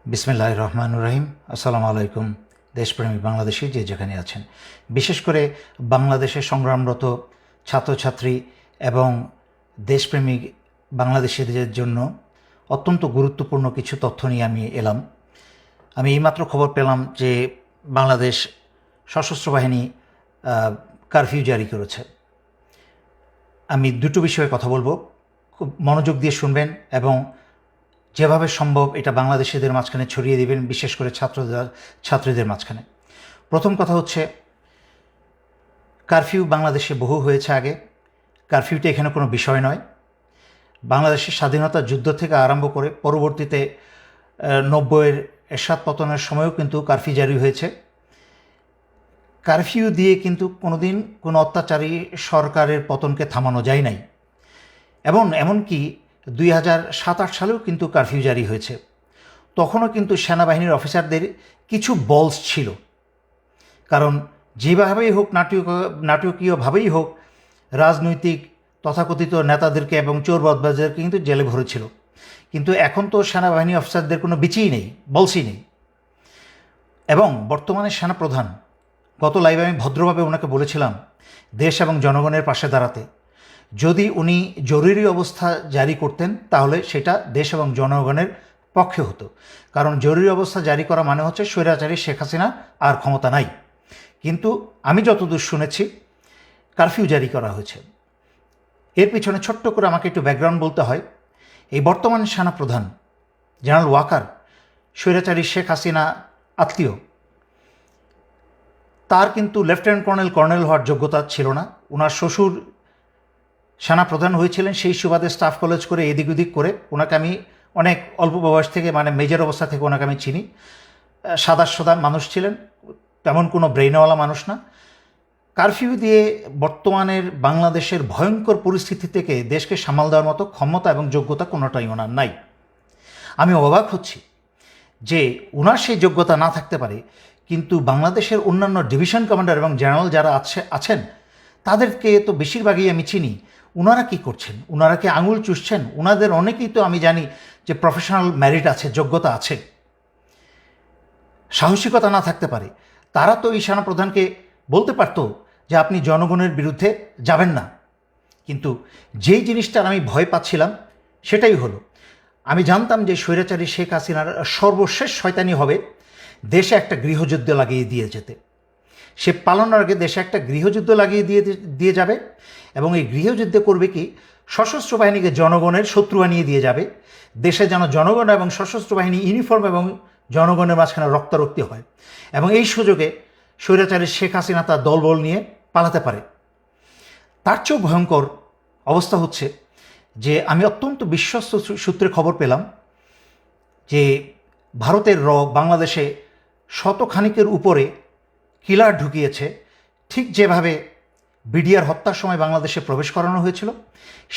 বিসমিল্লাহির রহমানির রহিম। আসসালামু আলাইকুম। দেশপ্রেমিক বাংলাদেশি যে যেখানে আছেন, বিশেষ করে বাংলাদেশে সংগ্রামরত ছাত্রছাত্রী এবং দেশপ্রেমিক বাংলাদেশিদের জন্য অত্যন্ত গুরুত্বপূর্ণ কিছু তথ্য নিয়ে আমি এলাম। আমি এইমাত্র খবর পেলাম যে বাংলাদেশ সশস্ত্র বাহিনী কারফিউ জারি করেছে। আমি দুটো বিষয়ে কথা বলবো, খুব মনোযোগ দিয়ে শুনবেন এবং যেভাবে সম্ভব এটা বাংলাদেশিদের মাঝখানে ছড়িয়ে দেবেন, বিশেষ করে ছাত্রীদের মাঝখানে। প্রথম কথা হচ্ছে, কারফিউ বাংলাদেশে বহু হয়েছে আগে। কারফিউটা এখানে কোনো বিষয় নয়। বাংলাদেশের স্বাধীনতা যুদ্ধ থেকে আরম্ভ করে পরবর্তীতে 90-এর এরশাদ পতনের সময়ও কিন্তু কারফিউ জারি হয়েছে। কারফিউ দিয়ে কিন্তু কোনোদিন কোনো অত্যাচারী সরকারের পতনকে থামানো যায় নাই। এবং এমনকি 2007-8 সালেও কিন্তু কারফিউ জারি হয়েছে। তখনও কিন্তু সেনাবাহিনীর অফিসারদের কিছু বলস ছিল, কারণ যেভাবেই হোক, নাটকীয়ভাবেই হোক, রাজনৈতিক তথাকথিত নেতাদেরকে এবং চোর বদমাশদেরকে কিন্তু জেলে ভরেছিল। কিন্তু এখন তো সেনাবাহিনী অফিসারদের কোনো বিচিই নেই, বলসই নেই। এবং বর্তমানে সেনাপ্রধান, গত লাইভে আমি ভদ্রভাবে ওনাকে বলেছিলাম দেশ এবং জনগণের পাশে দাঁড়াতে। যদি উনি জরুরি অবস্থা জারি করতেন তাহলে সেটা দেশ এবং জনগণের পক্ষে হতো, কারণ জরুরি অবস্থা জারি করা মানে হচ্ছে স্বৈরাচারী শেখ হাসিনা আর ক্ষমতা নাই। কিন্তু আমি যতদূর শুনেছি কারফিউ জারি করা হয়েছে। এর পিছনে ছোট্ট করে আমাকে একটু ব্যাকগ্রাউন্ড বলতে হয়। এই বর্তমান সেনাপ্রধান জেনারেল ওয়াকার স্বৈরাচারী শেখ হাসিনা আত্মীয়। তার কিন্তু লেফটেন্যান্ট কর্নেল হওয়ার যোগ্যতা ছিল না। ওনার শ্বশুর সেনাপ্রধান হয়েছিলেন, সেই সুবাদে স্টাফ কলেজ করে এদিক ওদিক করে ওনাকে আমি অনেক অল্প বয়স থেকে, মানে মেজর অবস্থা থেকে ওনাকে আমি চিনি। সাদা মানুষ ছিলেন, তেমন কোনো ব্রেইনওয়ালা মানুষ না। কারফিউ দিয়ে বর্তমানের বাংলাদেশের ভয়ঙ্কর পরিস্থিতি থেকে দেশকে সামাল দেওয়ার মতো ক্ষমতা এবং যোগ্যতা কোনোটাই ওনার নাই। আমি অবাক হচ্ছি যে ওনার সেই যোগ্যতা না থাকতে পারে, কিন্তু বাংলাদেশের অন্যান্য ডিভিশন কমান্ডার এবং জেনারেল যারা আছেন তাদেরকে তো বেশিরভাগই আমি চিনি। ওনারা কী করছেন? ওনারা কি আঙুল চুষছেন? ওনাদের অনেকেই তো আমি জানি যে প্রফেশনাল মেরিট আছে, যোগ্যতা আছে। সাহসিকতা না থাকতে পারে। তারা তো এই সেনাপ্রধানকে বলতে পারতো যে আপনি জনগণের বিরুদ্ধে যাবেন না। কিন্তু যেই জিনিসটার আমি ভয় পাচ্ছিলাম সেটাই হলো। আমি জানতাম যে স্বৈরাচারী শেখ হাসিনার সর্বশেষ শয়তানি হবে দেশে একটা গৃহযুদ্ধ লাগিয়ে দিয়ে যেতে। সে পালানোর আগে দেশে একটা গৃহযুদ্ধ লাগিয়ে দিয়ে যাবে, এবং এই গৃহযুদ্ধে করবে কি, সশস্ত্র বাহিনীকে জনগণের শত্রু বানিয়ে দিয়ে যাবে। দেশে যেন জনগণ এবং সশস্ত্র বাহিনী ইউনিফর্ম এবং জনগণের মাঝখানে রক্তারক্তি হয়, এবং এই সুযোগে স্বৈরাচারী শেখ হাসিনা তার দলবল নিয়ে পালাতে পারে। তার চেয়েও ভয়ঙ্কর অবস্থা হচ্ছে যে আমি অত্যন্ত বিশ্বস্ত সূত্রে খবর পেলাম যে ভারতের বাংলাদেশে শতখানিকের উপরে কিলার ঢুকিয়েছে। ঠিক যেভাবে বিডিআর হত্যার সময় বাংলাদেশে প্রবেশ করানো হয়েছিল,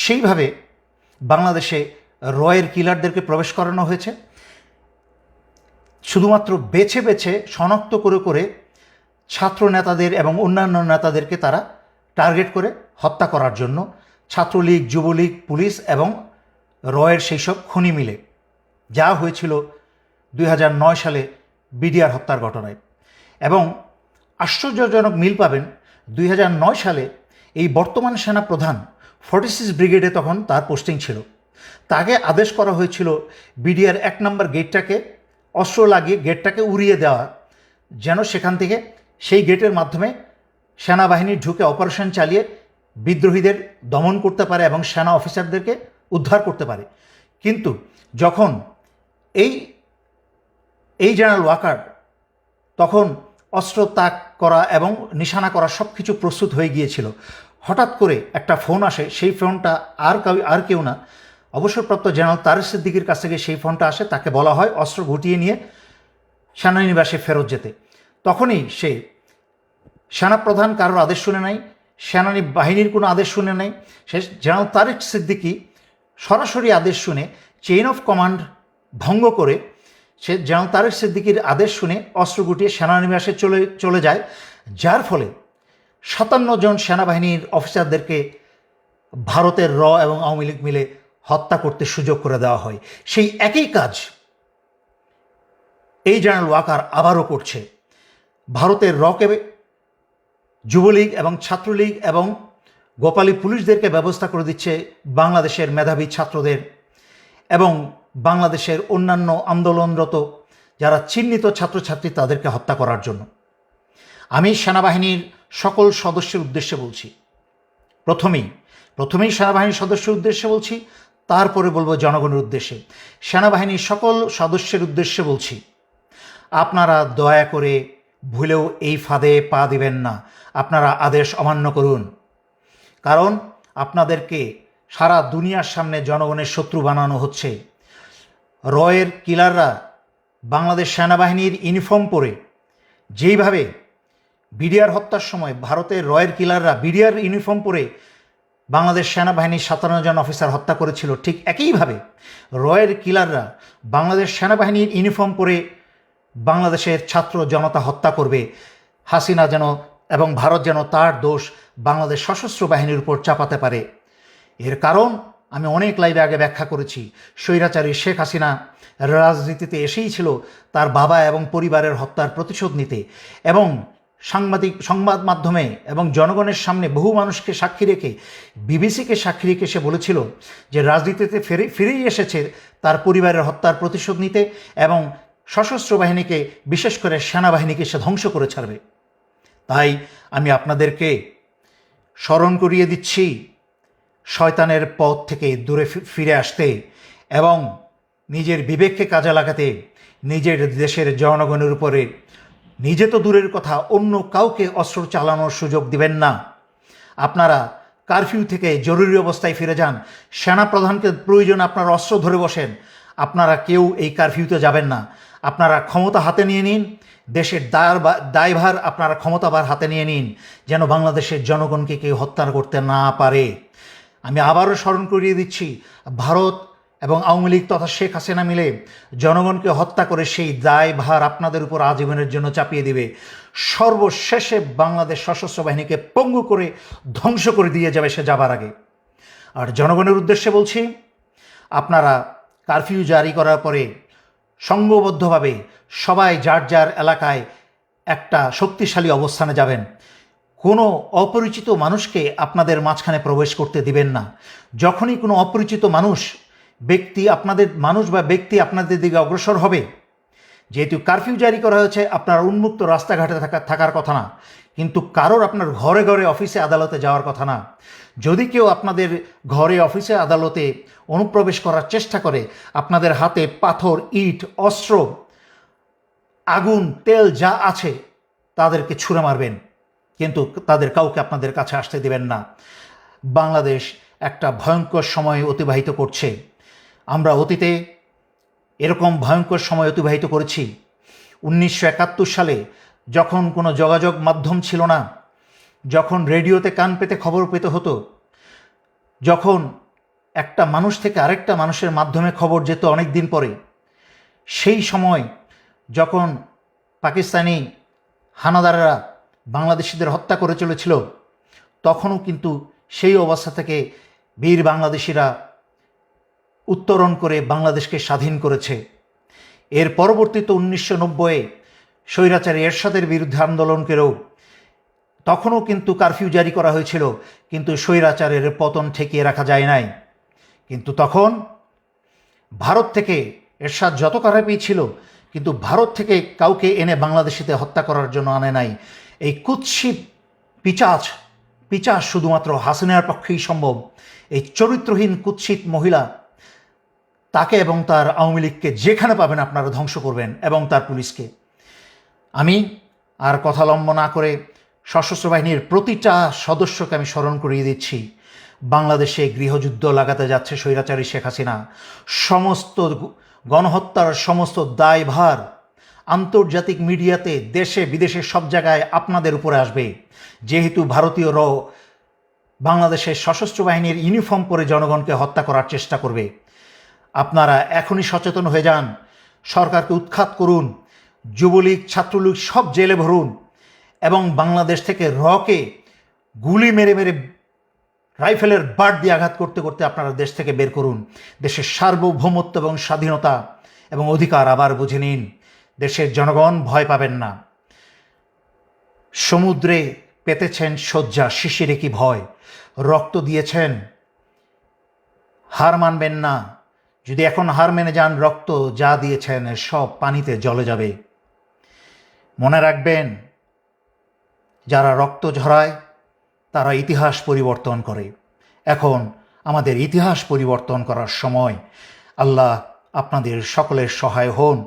সেইভাবে বাংলাদেশে রয়ের কিলারদেরকে প্রবেশ করানো হয়েছে। শুধুমাত্র বেছে বেছে শনাক্ত করে করে ছাত্র নেতাদের এবং অন্যান্য নেতাদেরকে তারা টার্গেট করে হত্যা করার জন্য, ছাত্রলীগ, যুবলীগ, পুলিশ এবং রয়ের সেই সব খুনি মিলে, যা হয়েছিল 2009 সালে বিডিআর হত্যার ঘটনায়। এবং আশ্চর্যজনক মিল পাবেন, 2009 সালে এই বর্তমান সেনাপ্রধান 46 ব্রিগেডে তখন তার পোস্টিং ছিল। তাকে আদেশ করা হয়েছিল বিডিআর 1 নম্বর গেটটাকে অস্ত্র লাগিয়ে গেটটাকে উড়িয়ে দেওয়া, যেন সেখান থেকে সেই গেটের মাধ্যমে সেনাবাহিনী ঢুকে অপারেশন চালিয়ে বিদ্রোহীদের দমন করতে পারে এবং সেনা অফিসারদেরকে উদ্ধার করতে পারে। কিন্তু যখন এই জেনারেল ওয়াকার তখন অস্ত্র তাক করা এবং নিশানা করা সব কিছু প্রস্তুত হয়ে গিয়েছিল, হঠাৎ করে একটা ফোন আসে। সেই ফোনটা আর কেউ না, অবসরপ্রাপ্ত জেনারেল তারেক সিদ্দিকীর কাছ থেকে সেই ফোনটা আসে। তাকে বলা হয় অস্ত্র গুটিয়ে নিয়ে সেনানিবাসে ফেরত যেতে। তখনই সে সেনাপ্রধান কারোর আদেশ শুনে নাই, সেনানী বাহিনীর কোনো আদেশ শুনে নাই। সে জেনারেল তারেক সিদ্দিকী সরাসরি আদেশ শুনে চেইন অফ কমান্ড ভঙ্গ করে সে জেনারেল তারেক সিদ্দিকীর আদেশ শুনে অস্ত্র গুটিয়ে সেনানিবাসে চলে যায়, যার ফলে 57 জন সেনাবাহিনীর অফিসারদেরকে ভারতের এবং আওয়ামী লীগ মিলে হত্যা করতে সুযোগ করে দেওয়া হয়। সেই একই কাজ এই জেনারেল ওয়াকার আবারও করছে। ভারতের রকে যুবলীগ এবং ছাত্রলীগ এবং গোপালী পুলিশদেরকে ব্যবস্থা করে দিচ্ছে বাংলাদেশের মেধাবী ছাত্রদের এবং বাংলাদেশের অন্যান্য আন্দোলনরত যারা চিহ্নিত ছাত্রছাত্রী তাদেরকে হত্যা করার জন্য। আমি সেনাবাহিনীর সকল সদস্যের উদ্দেশ্যে বলছি, প্রথমেই সেনাবাহিনীর সদস্যের উদ্দেশ্যে বলছি, তারপরে বলবো জনগণের উদ্দেশ্যে। সেনাবাহিনীর সকল সদস্যের উদ্দেশ্যে বলছি, আপনারা দয়া করে ভুলেও এই ফাঁদে পা দিবেন না। আপনারা আদেশ অমান্য করুন, কারণ আপনাদেরকে সারা দুনিয়ার সামনে জনগণের শত্রু বানানো হচ্ছে। রয়ের কিলাররা বাংলাদেশ সেনাবাহিনীর ইউনিফর্ম পরে যেইভাবে বিডিআর হত্যার সময় ভারতের রয়ের কিলাররা বিডিআর ইউনিফর্ম পরে বাংলাদেশ সেনাবাহিনীর 57 জন অফিসার হত্যা করেছিল, ঠিক একইভাবে রয়ের কিলাররা বাংলাদেশ সেনাবাহিনীর ইউনিফর্ম পরে বাংলাদেশের ছাত্র জনতা হত্যা করবে। হাসিনা যেন এবং ভারত যেন তার দোষ বাংলাদেশ সশস্ত্র বাহিনীর উপর চাপাতে পারে। এর কারণ আমি অনেক লাইভে আগে ব্যাখ্যা করেছি। স্বৈরাচারী শেখ হাসিনা রাজনীতিতে এসেই ছিল তার বাবা এবং পরিবারের হত্যার প্রতিশোধ নিতে, এবং সংবাদ মাধ্যমে এবং জনগণের সামনে বহু মানুষকে সাক্ষী রেখে, বিবিসিকে সাক্ষী রেখে সে বলেছিল যে রাজনীতিতে ফিরেই এসেছে তার পরিবারের হত্যার প্রতিশোধ নিতে এবং সশস্ত্র বাহিনীকে, বিশেষ করে সেনাবাহিনীকে সে ধ্বংস করে ছাড়বে। তাই আমি আপনাদেরকে স্মরণ করিয়ে দিচ্ছি শয়তানের পথ থেকে দূরে ফিরে আসতে এবং নিজের বিবেককে কাজে লাগাতে, নিজের দেশের জনগণের উপরে নিজে তো দূরের কথা অন্য কাউকে অস্ত্র চালানোর সুযোগ দিবেন না। আপনারা কারফিউ থেকে জরুরি অবস্থায় ফিরে যান। সেনাপ্রধানকে প্রয়োজন আপনারা অস্ত্র ধরে বসেন। আপনারা কেউ এই কারফিউতে যাবেন না। আপনারা ক্ষমতা হাতে নিয়ে নিন, দেশের দায়ভার আপনারা ক্ষমতাভার হাতে নিয়ে নিন, যেন বাংলাদেশের জনগণকে কেউ হত্যা করতে না পারে। আমি আবারও স্মরণ করিয়ে দিচ্ছি, ভারত এবং আওয়ামী লীগ তথা শেখ হাসিনা মিলে জনগণকে হত্যা করে সেই দায়ভার আপনাদের উপর আজীবনের জন্য চাপিয়ে দিবে। সর্বশেষে বাংলাদেশ সশস্ত্র বাহিনীকে পঙ্গু করে ধ্বংস করে দিয়ে যাবে সে যাবার আগে। আর জনগণের উদ্দেশ্যে বলছি, আপনারা কারফিউ জারি করার পরে সংঘবদ্ধভাবে সবাই যার যার এলাকায় একটা শক্তিশালী অবস্থানে যাবেন। কোনো অপরিচিত মানুষকে আপনাদের মাঝখানে প্রবেশ করতে দিবেন না। যখনই কোনো অপরিচিত ব্যক্তি আপনাদের দিকে অগ্রসর হবে, যেহেতু কারফিউ জারি করা হয়েছে, আপনার উন্মুক্ত রাস্তাঘাটে থাকার কথা না, কিন্তু কারোর আপনার ঘরে ঘরে অফিসে আদালতে যাওয়ার কথা না। যদি কেউ আপনাদের ঘরে অফিসে আদালতে অনুপ্রবেশ করার চেষ্টা করে, আপনাদের হাতে পাথর, ইট, অস্ত্র, আগুন, তেল যা আছে তাদেরকে ছুঁড়ে মারবেন, কিন্তু তাদের কাউকে আপনাদের কাছে আসতে দেবেন না। বাংলাদেশ একটা ভয়ঙ্কর সময় অতিবাহিত করছে। আমরা অতীতে এরকম ভয়ঙ্কর সময় অতিবাহিত করেছি। 1971 সালে যখন কোনো যোগাযোগ মাধ্যম ছিল না, যখন রেডিওতে কান পেতে খবর পেতে হতো, যখন একটা মানুষ থেকে আরেকটা মানুষের মাধ্যমে খবর যেত অনেক দিন পরে, সেই সময় যখন পাকিস্তানি হানাদাররা বাংলাদেশিদের হত্যা করে চলেছিল, তখনও কিন্তু সেই অবস্থা থেকে বীর বাংলাদেশিরা উত্তরণ করে বাংলাদেশকে স্বাধীন করেছে। এর পরবর্তীতে 1990-এ স্বৈরাচারী এরশাদের বিরুদ্ধে আন্দোলন করেও তখনও কিন্তু কারফিউ জারি করা হয়েছিল, কিন্তু স্বৈরাচারের পতন ঠেকিয়ে রাখা যায় নাই। কিন্তু তখন ভারত থেকে এরশাদ যত খারাপই ছিল, কিন্তু ভারত থেকে কাউকে এনে বাংলাদেশিতে হত্যা করার জন্য আনে নাই। এই কুৎসিত পিচাচ শুধুমাত্র হাসিনার পক্ষেই সম্ভব। এই চরিত্রহীন কুৎসিত মহিলা, তাকে এবং তার আওয়ামী লীগকে যেখানে পাবেন আপনারা ধ্বংস করবেন, এবং তার পুলিশকে। আমি আর কথা লম্ব না করে সশস্ত্র বাহিনীর প্রতিটা সদস্যকে আমি স্মরণ করিয়ে দিচ্ছি, বাংলাদেশে গৃহযুদ্ধ লাগাতে যাচ্ছে স্বৈরাচারী শেখ হাসিনা। সমস্ত গণহত্যার সমস্ত দায়ভার আন্তর্জাতিক মিডিয়াতে, দেশে বিদেশে সব জায়গায় আপনাদের উপরে আসবে, যেহেতু ভারতীয়রাও বাংলাদেশের সশস্ত্র বাহিনীর ইউনিফর্ম পরে জনগণকে হত্যা করার চেষ্টা করবে। আপনারা এখনই সচেতন হয়ে যান, সরকারকে উৎখাত করুন, যুবলীগ, ছাত্রলীগ সব জেলে ভরুন, এবং বাংলাদেশ থেকে রকে গুলি মেরে মেরে রাইফেলের বাট দিয়ে আঘাত করতে করতে আপনারা দেশ থেকে বের করুন। দেশের সার্বভৌমত্ব এবং স্বাধীনতা এবং অধিকার আবার বুঝে নিন। দেশের জনগণ ভয় পাবেন না। সমুদ্রে পেতেছেন শয্যা, শিশিরে কি ভয়, রক্ত দিয়েছেন, হার মানবেন না। যদি এখন হার মেনে যান, রক্ত যা দিয়েছেন সব পানিতে জ্বলে যাবে। মনে রাখবেন, যারা রক্ত ঝরায় তারা ইতিহাস পরিবর্তন করে। এখন আমাদের ইতিহাস পরিবর্তন করার সময়। আল্লাহ আপনাদের সকলের সহায় হন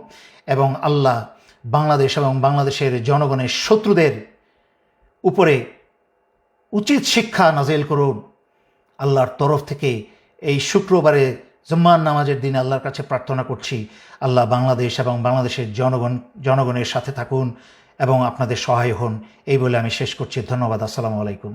এবং আল্লাহ বাংলাদেশ এবং বাংলাদেশের জনগণের শত্রুদের উপরে উচিত শিক্ষা নাজিল করুন। আল্লাহর তরফ থেকে এই শুক্রবারে জুম্মার নামাজের দিনে আল্লাহর কাছে প্রার্থনা করছি, আল্লাহ বাংলাদেশ এবং বাংলাদেশের জনগণের সাথে থাকুন এবং আপনাদের সহায় হন। এই বলে আমি শেষ করছি। ধন্যবাদ। আসসালামু আলাইকুম।